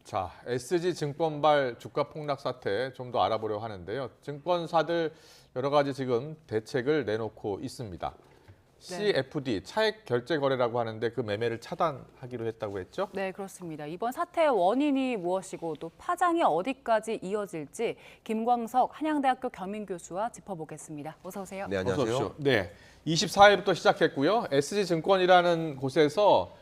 자, SG증권발 주가 폭락 사태 좀 더 알아보려고 하는데요. 증권사들 여러 가지 지금 대책을 내놓고 있습니다. CFD, 차액 결제 거래라고 하는데 그 매매를 차단하기로 했다고 했죠? 네, 그렇습니다. 이번 사태의 원인이 무엇이고 또 파장이 어디까지 이어질지 김광석 한양대학교 겸임교수와 짚어보겠습니다. 어서 오세요. 네, 어서 오십시오. 안녕하세요. 네, 24일부터 시작했고요. SG증권이라는 곳에서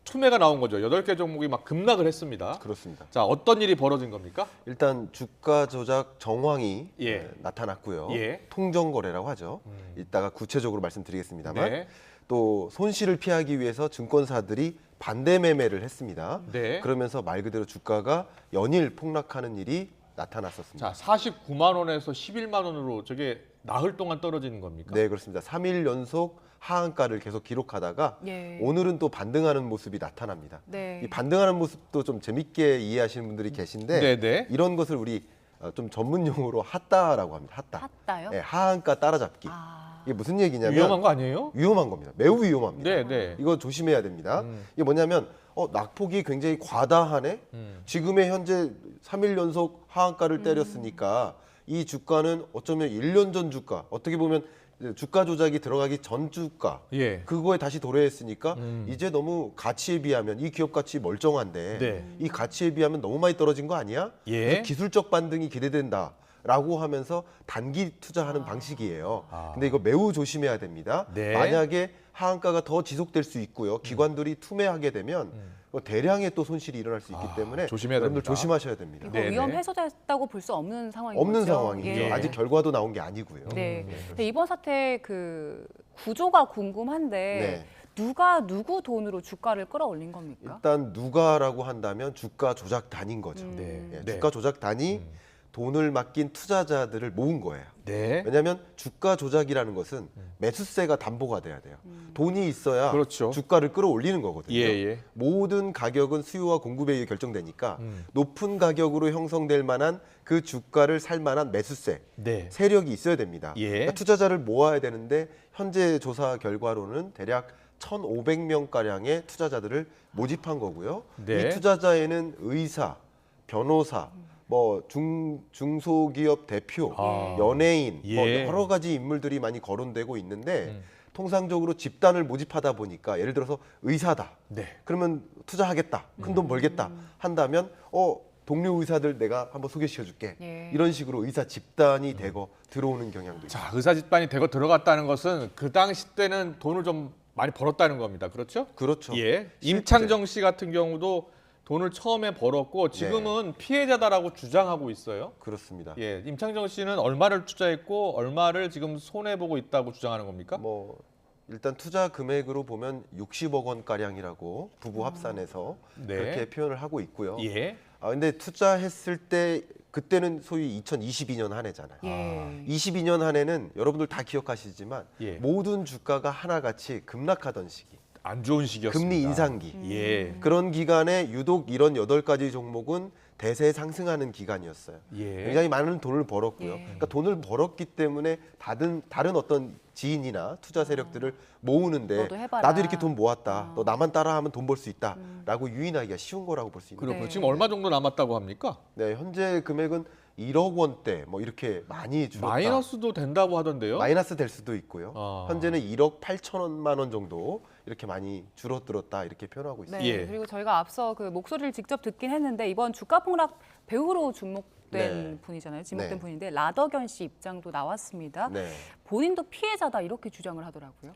투매가 나온 거죠. 8개 종목이 막 급락을 했습니다. 그렇습니다. 자, 어떤 일이 벌어진 겁니까? 일단 주가 조작 정황이 예. 나타났고요. 예. 통정 거래라고 하죠. 이따가 구체적으로 말씀드리겠습니다만 네. 또 손실을 피하기 위해서 증권사들이 반대 매매를 했습니다. 네. 그러면서 말 그대로 주가가 연일 폭락하는 일이 나타났었습니다. 자, 49만 원에서 11만 원으로 저게 나흘 동안 떨어지는 겁니까? 네, 그렇습니다. 3일 연속 하한가를 계속 기록하다가 예. 오늘은 또 반등하는 모습이 나타납니다. 네. 이 반등하는 모습도 좀 재밌게 이해하시는 분들이 계신데 네네. 이런 것을 우리 좀 전문 용어로 핫다라고 합니다. 핫다. 핫다요? 네, 하한가 따라잡기. 아, 이게 무슨 얘기냐면 위험한 거 아니에요? 위험한 겁니다. 매우 위험합니다. 네. 이거 조심해야 됩니다. 이게 뭐냐면 낙폭이 굉장히 과다하네. 지금의 현재 3일 연속 하한가를 때렸으니까 이 주가는 어쩌면 1년 전 주가, 어떻게 보면 주가 조작이 들어가기 전 주가 예. 그거에 다시 도래했으니까 이제 너무 가치에 비하면 이 기업 가치 멀쩡한데 네. 이 가치에 비하면 너무 많이 떨어진 거 아니야? 예. 그래서 기술적 반등이 기대된다라고 하면서 단기 투자하는 방식이에요. 근데 이거 매우 조심해야 됩니다. 네. 만약에 하한가가 더 지속될 수 있고요. 기관들이 투매하게 되면 대량의 또 손실이 일어날 수 있기 때문에 조심해야 여러분들 됩니다. 조심하셔야 됩니다. 이거 네네. 위험 해소됐다고 볼 수 없는 상황인 없는 거죠? 상황이죠. 예. 아직 결과도 나온 게 아니고요. 네. 근데 이번 사태 그 구조가 궁금한데 네. 누가 누구 돈으로 주가를 끌어올린 겁니까? 일단 누가라고 한다면 주가 조작단인 거죠. 네. 예, 네. 주가 조작단이 돈을 맡긴 투자자들을 모은 거예요. 네. 왜냐하면 주가 조작이라는 것은 매수세가 담보가 돼야 돼요. 돈이 있어야 그렇죠. 주가를 끌어올리는 거거든요. 예. 모든 가격은 수요와 공급에 의해 결정되니까 높은 가격으로 형성될 만한 그 주가를 살 만한 매수세, 네. 세력이 있어야 됩니다. 예. 그러니까 투자자를 모아야 되는데 현재 조사 결과로는 대략 1,500명가량의 투자자들을 모집한 거고요. 네. 이 투자자에는 의사, 변호사, 뭐 중소기업 대표, 아. 연예인, 뭐 예. 여러 가지 인물들이 많이 거론되고 있는데 통상적으로 집단을 모집하다 보니까 예를 들어서 의사다. 네. 그러면 투자하겠다. 큰 돈 벌겠다. 한다면 동료 의사들 내가 한번 소개시켜 줄게. 예. 이런 식으로 의사 집단이 되고 들어오는 경향도 있습니다. 자, 의사 집단이 되고 들어갔다는 것은 그 당시 때는 돈을 좀 많이 벌었다는 겁니다. 그렇죠? 그렇죠. 예. 임창정 씨 같은 경우도 돈을 처음에 벌었고 지금은 피해자다라고 주장하고 있어요. 그렇습니다. 예. 임창정 씨는 얼마를 투자했고 얼마를 지금 손해 보고 있다고 주장하는 겁니까? 뭐 일단 투자 금액으로 보면 60억 원 가량이라고 부부 합산해서 네. 그렇게 표현을 하고 있고요. 예. 근데 투자했을 때 그때는 소위 2022년 한 해잖아요. 예. 22년 한 해는 여러분들 다 기억하시지만 예. 모든 주가가 하나같이 급락하던 시기, 안 좋은 시기였습니다. 금리 인상기. 예. 그런 기간에 유독 이런 8가지 종목은 대세 상승하는 기간이었어요. 예. 굉장히 많은 돈을 벌었고요. 예. 그러니까 돈을 벌었기 때문에 다른 어떤 지인이나 투자 세력들을 모으는데 너도 해봐라. 나도 이렇게 돈 모았다. 너 나만 따라하면 돈 벌 수 있다라고 유인하기가 쉬운 거라고 볼 수 있는 그렇군요. 네. 지금 얼마 정도 남았다고 합니까? 네, 현재 금액은 1억 원대 뭐 이렇게 많이 줄었다. 마이너스도 된다고 하던데요. 마이너스 될 수도 있고요. 아. 현재는 1억 8천만 원 정도 이렇게 많이 줄어들었다 이렇게 표현하고 있습니다. 네. 예. 그리고 저희가 앞서 그 목소리를 직접 듣긴 했는데 이번 주가 폭락 배우로 주목된 네. 분이잖아요. 지목된 네. 분인데 라더견 씨 입장도 나왔습니다. 네. 본인도 피해자다 이렇게 주장을 하더라고요.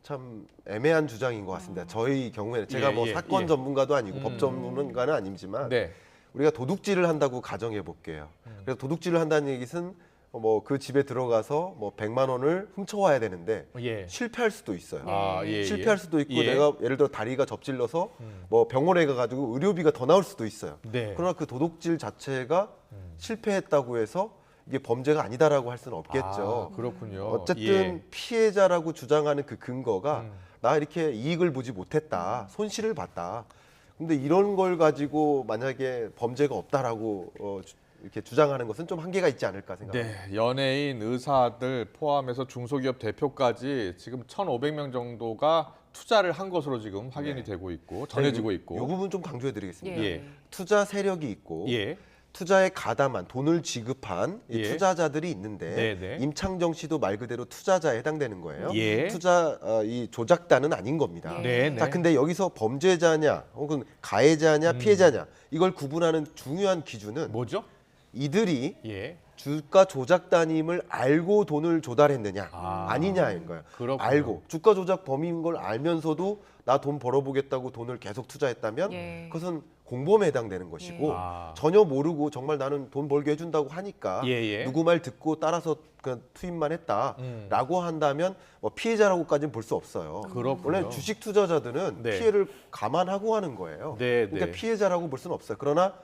참 애매한 주장인 것 같습니다. 저희 경우에는 제가 뭐 예, 사건 예. 전문가도 아니고 법 전문가는 아니지만 네. 우리가 도둑질을 한다고 가정해 볼게요. 그래서 도둑질을 한다는 얘기는 뭐 그 집에 들어가서 뭐 100만 원을 훔쳐와야 되는데 예. 실패할 수도 있어요. 아, 예. 실패할 수도 있고 예. 내가 예를 들어 다리가 접질러서 뭐 병원에 가가지고 의료비가 더 나올 수도 있어요. 네. 그러나 그 도둑질 자체가 실패했다고 해서 이게 범죄가 아니다라고 할 수는 없겠죠. 아, 그렇군요. 어쨌든 예. 피해자라고 주장하는 그 근거가 나 이렇게 이익을 보지 못했다, 손실을 봤다. 근데 이런 걸 가지고 만약에 범죄가 없다라고 이렇게 주장하는 것은 좀 한계가 있지 않을까 생각합니다. 네, 연예인, 의사들 포함해서 중소기업 대표까지 지금 1,500명 정도가 투자를 한 것으로 지금 확인이 되고 있고 전해지고 이 있고. 부분 좀 강조해드리겠습니다. 예. 투자 세력이 있고 예. 투자에 가담한 돈을 지급한 이 예. 투자자들이 있는데 네네. 임창정 씨도 말 그대로 투자자에 해당되는 거예요. 예. 투자 이 조작단은 아닌 겁니다. 네. 자, 근데 여기서 범죄자냐 혹은 가해자냐 피해자냐 이걸 구분하는 중요한 기준은 뭐죠? 이들이 예. 주가 조작단임을 알고 돈을 조달했느냐 아니냐인 거예요. 그렇군요. 알고 주가 조작 범인인 걸 알면서도 나 돈 벌어보겠다고 돈을 계속 투자했다면 예. 그것은 공범에 해당되는 것이고 예. 전혀 모르고 정말 나는 돈 벌게 해준다고 하니까 예. 누구 말 듣고 따라서 그냥 투입만 했다라고 한다면 뭐 피해자라고까지는 볼 수 없어요. 그렇군요. 원래 주식 투자자들은 네. 피해를 감안하고 하는 거예요. 네, 그러니까 네. 피해자라고 볼 수는 없어요. 그러나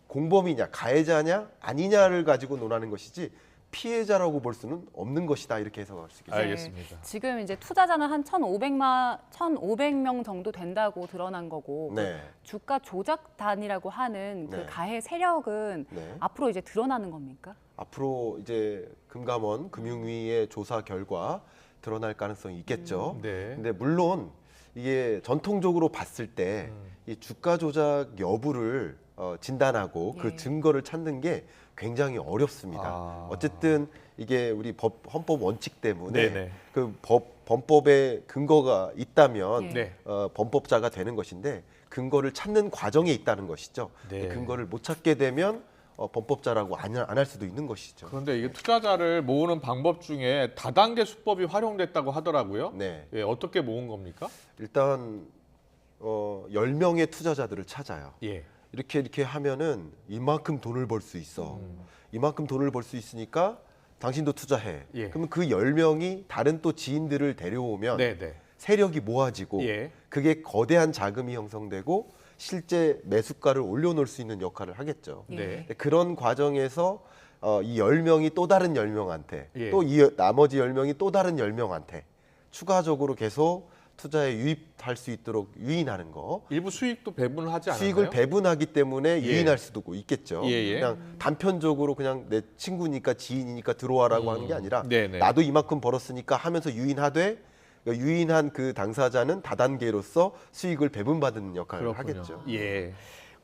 공범이냐 가해자냐 아니냐를 가지고 논하는 것이지 피해자라고 볼 수는 없는 것이다 이렇게 해석할 수 있겠습니다. 알겠습니다. 지금 이제 투자자는 한 1,500명 정도 된다고 드러난 거고 네. 주가 조작단이라고 하는 그 네. 가해 세력은 네. 앞으로 이제 드러나는 겁니까? 앞으로 이제 금감원 금융위의 조사 결과 드러날 가능성이 있겠죠. 네. 근데 물론 이게 전통적으로 봤을 때 이 주가 조작 여부를 진단하고 그 예. 증거를 찾는 게 굉장히 어렵습니다. 어쨌든 이게 우리 헌법 원칙 때문에 네네. 그 범법에 근거가 있다면 예. 네. 범법자가 되는 것인데 근거를 찾는 과정에 있다는 것이죠. 네. 근거를 못 찾게 되면 범법자라고 안 할 수도 있는 것이죠. 그런데 이게 투자자를 모으는 방법 중에 다단계 수법이 활용됐다고 하더라고요. 네. 예, 어떻게 모은 겁니까? 일단 10명의 투자자들을 찾아요. 예. 이렇게 하면은 이만큼 돈을 벌 수 있어. 이만큼 돈을 벌 수 있으니까 당신도 투자해. 예. 그러면 그 10명이 다른 또 지인들을 데려오면 네, 네. 세력이 모아지고 예. 그게 거대한 자금이 형성되고 실제 매수가를 올려놓을 수 있는 역할을 하겠죠. 예. 네. 근데 그런 과정에서 이 10명이 또 다른 10명한테 예. 또 이 나머지 10명이 또 다른 10명한테 추가적으로 계속 투자에 유입할 수 있도록 유인하는 거. 일부 수익도 배분을 하지 않나요? 수익을 배분하기 때문에 예. 유인할 수도 있겠죠. 예, 예. 그냥 단편적으로 그냥 내 친구니까 지인이니까 들어와라고 하는 게 아니라 네네. 나도 이만큼 벌었으니까 하면서 유인하되 유인한 그 당사자는 다단계로서 수익을 배분받는 역할을 그렇군요. 하겠죠. 예.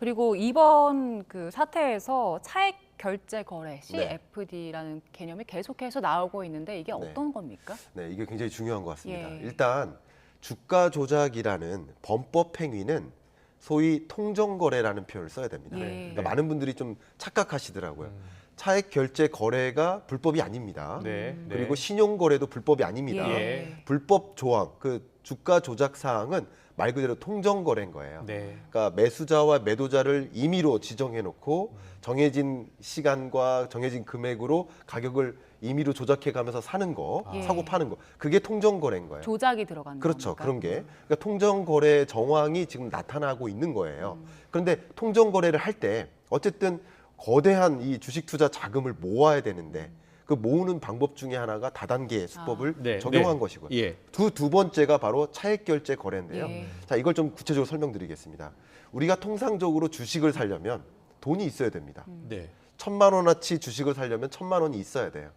그리고 이번 그 사태에서 차액 결제 거래 네. CFD라는 개념이 계속해서 나오고 있는데 이게 네. 어떤 겁니까? 네, 이게 굉장히 중요한 것 같습니다. 예. 일단 주가 조작이라는 범법 행위는 소위 통정거래라는 표현을 써야 됩니다. 예. 그러니까 많은 분들이 좀 착각하시더라고요. 차액 결제 거래가 불법이 아닙니다. 네. 그리고 신용 거래도 불법이 아닙니다. 예. 불법 조항, 그 주가 조작 사항은 말 그대로 통정 거래인 거예요. 네. 그러니까 매수자와 매도자를 임의로 지정해 놓고 정해진 시간과 정해진 금액으로 가격을 임의로 조작해 가면서 사는 거, 예. 사고 파는 거. 그게 통정 거래인 거예요. 조작이 들어가는 그렇죠. 겁니까? 그런 게. 그러니까 통정 거래 정황이 지금 나타나고 있는 거예요. 그런데 통정 거래를 할 때 어쨌든 거대한 이 주식 투자 자금을 모아야 되는데 그 모으는 방법 중에 하나가 다단계 수법을 네, 적용한 네. 것이고요. 예. 두 번째가 바로 차액 결제 거래인데요. 예. 자, 이걸 좀 구체적으로 설명드리겠습니다. 우리가 통상적으로 주식을 사려면 돈이 있어야 됩니다. 네. 1,000만 원어치 주식을 사려면 1,000만 원이 있어야 돼요.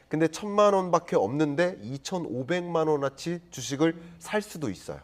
근데 1,000만 원밖에 없는데 2,500만 원어치 주식을 살 수도 있어요.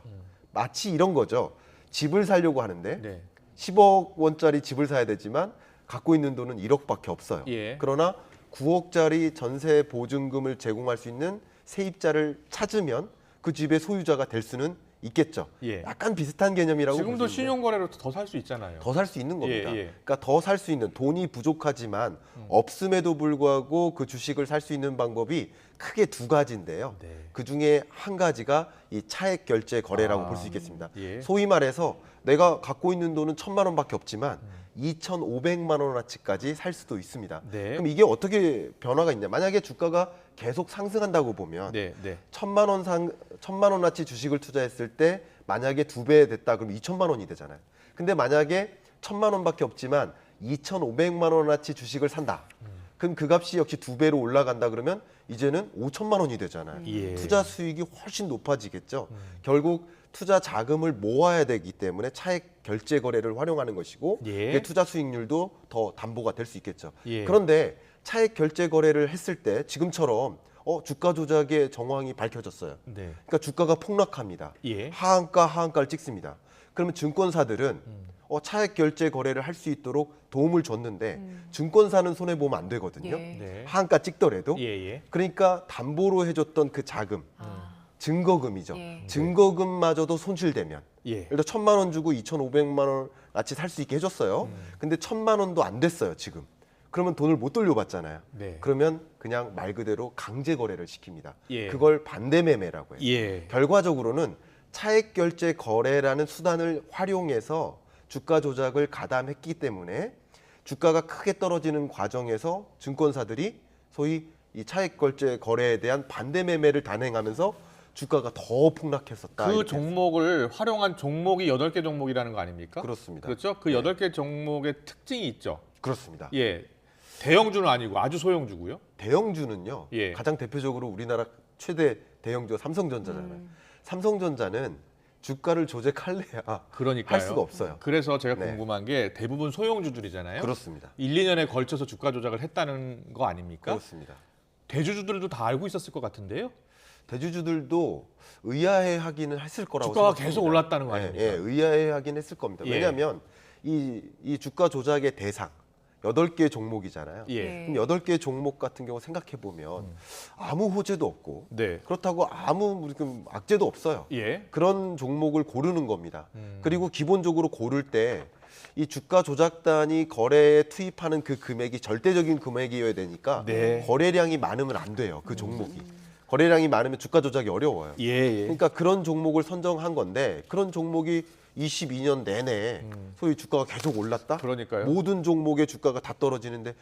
마치 이런 거죠. 집을 사려고 하는데 네. 10억 원짜리 집을 사야 되지만 갖고 있는 돈은 1억밖에 없어요. 예. 그러나 9억짜리 전세 보증금을 제공할 수 있는 세입자를 찾으면 그 집의 소유자가 될 수는 있겠죠. 예. 약간 비슷한 개념이라고 지금도 보시면 돼요. 신용거래로 더 살 수 있잖아요. 더 살 수 있는 겁니다. 예, 예. 그러니까 더 살 수 있는 돈이 부족하지만 없음에도 불구하고 그 주식을 살 수 있는 방법이 크게 두 가지인데요. 네. 그 중에 한 가지가 이 차액 결제 거래라고 볼 수 있겠습니다. 예. 소위 말해서 내가 갖고 있는 돈은 1,000만 원밖에 없지만 2,500만 원어치까지 살 수도 있습니다. 네. 그럼 이게 어떻게 변화가 있냐? 만약에 주가가 계속 상승한다고 보면 네, 네. 1,000만 원어치 주식을 투자했을 때 만약에 2배 됐다 그러면 2,000만 원이 되잖아요. 근데 만약에 1,000만 원밖에 없지만 2,500만 원어치 주식을 산다. 그럼 그 값이 역시 2배로 올라간다 그러면 이제는 5천만 원이 되잖아요. 예. 투자 수익이 훨씬 높아지겠죠. 결국 투자 자금을 모아야 되기 때문에 차액 결제 거래를 활용하는 것이고 예. 그게 투자 수익률도 더 담보가 될 수 있겠죠. 예. 그런데 차액 결제 거래를 했을 때 지금처럼 주가 조작의 정황이 밝혀졌어요. 네. 그러니까 주가가 폭락합니다. 예. 하한가를 찍습니다. 그러면 증권사들은 차액 결제 거래를 할 수 있도록 도움을 줬는데 증권사는 손해 보면 안 되거든요. 예. 네. 하한가 찍더라도. 예, 예. 그러니까 담보로 해줬던 그 자금, 증거금이죠. 예. 증거금마저도 손실되면 예. 예를 들어 1,000만 원 주고 2,500만 원어치 살 수 있게 해줬어요. 근데 1,000만 원도 안 됐어요 지금. 그러면 돈을 못 돌려받잖아요. 네. 그러면 그냥 말 그대로 강제 거래를 시킵니다. 예. 그걸 반대 매매라고 해요. 예. 결과적으로는 차액 결제 거래라는 수단을 활용해서 주가 조작을 가담했기 때문에 주가가 크게 떨어지는 과정에서 증권사들이 소위 이 차액 결제 거래에 대한 반대 매매를 단행하면서 주가가 더 폭락했었다. 그 이렇게 종목을 활용한 종목이 8개 종목이라는 거 아닙니까? 그렇습니다. 그렇죠? 그 8개 종목의 특징이 있죠. 그렇습니다. 예. 대형주는 아니고 아주 소형주고요. 대형주는요. 예. 가장 대표적으로 우리나라 최대 대형주가 삼성전자잖아요. 삼성전자는 주가를 조작할래야 그러니까요. 할 수가 없어요. 그래서 제가 네. 궁금한 게 대부분 소형주들이잖아요. 그렇습니다. 1, 2년에 걸쳐서 주가 조작을 했다는 거 아닙니까? 그렇습니다. 대주주들도 다 알고 있었을 것 같은데요. 대주주들도 의아해하기는 했을 거라고 주가가 생각합니다. 계속 올랐다는 거 아닙니까? 예, 의아해하긴 했을 겁니다. 예. 왜냐하면 이 주가 조작의 대상 8개 종목이잖아요. 예. 그럼 8개 종목 같은 경우 생각해 보면 아무 호재도 없고 네. 그렇다고 아무 악재도 없어요. 예. 그런 종목을 고르는 겁니다. 그리고 기본적으로 고를 때 이 주가 조작단이 거래에 투입하는 그 금액이 절대적인 금액이어야 되니까 네. 거래량이 많으면 안 돼요. 그 종목이. 거래량이 많으면 주가 조작이 어려워요. 예, 예. 그러니까 그런 종목을 선정한 건데 그런 종목이 22년 내내 소위 주가가 계속 올랐다. 그러니까요. 모든 종목의 주가가 다 떨어지는데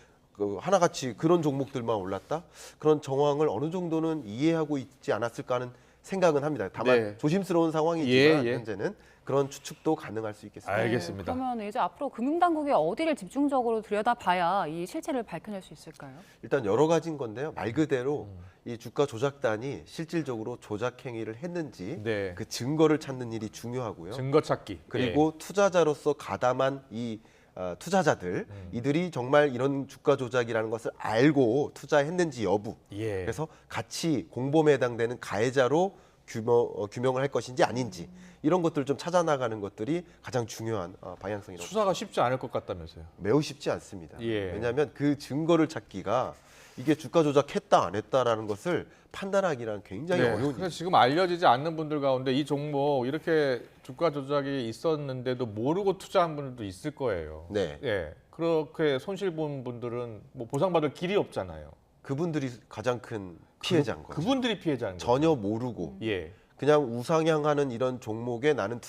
하나같이 그런 종목들만 올랐다. 그런 정황을 어느 정도는 이해하고 있지 않았을까 하는 생각은 합니다. 다만 네. 조심스러운 상황이지만 예, 예. 현재는 그런 추측도 가능할 수 있겠습니다. 알겠습니다. 그러면 이제 앞으로 금융당국이 어디를 집중적으로 들여다봐야 이 실체를 밝혀낼 수 있을까요? 일단 여러 가지인 건데요. 말 그대로 이 주가 조작단이 실질적으로 조작 행위를 했는지 네. 그 증거를 찾는 일이 중요하고요. 증거 찾기. 그리고 투자자로서 가담한 이 투자자들 이들이 정말 이런 주가 조작이라는 것을 알고 투자했는지 여부. 예. 그래서 같이 공범에 해당되는 가해자로 규명을 할 것인지 아닌지 이런 것들을 좀 찾아 나가는 것들이 가장 중요한 방향성이라고. 수사가 쉽지 않을 것 같다면서요. 매우 쉽지 않습니다. 예. 왜냐하면 그 증거를 찾기가 이게 주가 조작했다 안 했다라는 것을 판단하기란 굉장히 어려운 그래서 일이죠. 지금 알려지지 않는 분들 가운데 이 종목 이렇게 주가 조작이 있었는데도 모르고 투자한 분들도 있을 거예요. 네. 예. 그렇게 손실 본 분들은 뭐 보상받을 길이 없잖아요. 그분들이 가장 큰 피해자인 거죠. 그분들이 피해자인 거죠. 전혀 모르고 예. 그냥 우상향하는 이런 종목에 나는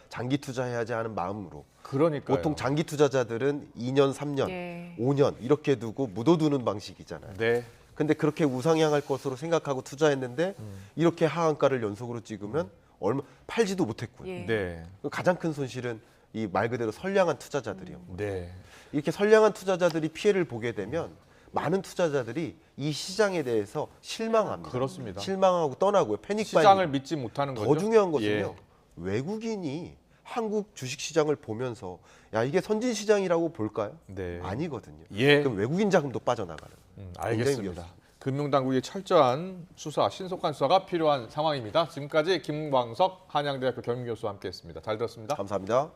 장기 투자해야지 하는 마음으로. 그러니까요. 보통 장기 투자자들은 2년, 3년, 예. 5년 이렇게 두고 묻어두는 방식이잖아요. 네. 근데 그렇게 우상향할 것으로 생각하고 투자했는데 이렇게 하한가를 연속으로 찍으면 얼마 팔지도 못했고요. 예. 네. 가장 큰 손실은 이 말 그대로 선량한 투자자들이요. 네. 이렇게 선량한 투자자들이 피해를 보게 되면 많은 투자자들이 이 시장에 대해서 실망합니다. 그렇습니다. 실망하고 떠나고요. 패닉 시장을 바이잉. 믿지 못하는 거죠. 더 중요한 것은요. 예. 외국인이 한국 주식 시장을 보면서 야 이게 선진 시장이라고 볼까요? 네. 아니거든요. 예. 그럼 외국인 자금도 빠져나가는. 알겠습니다. 위험합니다. 금융당국의 철저한 수사, 신속한 수사가 필요한 상황입니다. 지금까지 김광석 한양대학교 경영교수와 함께했습니다. 잘 들었습니다. 감사합니다.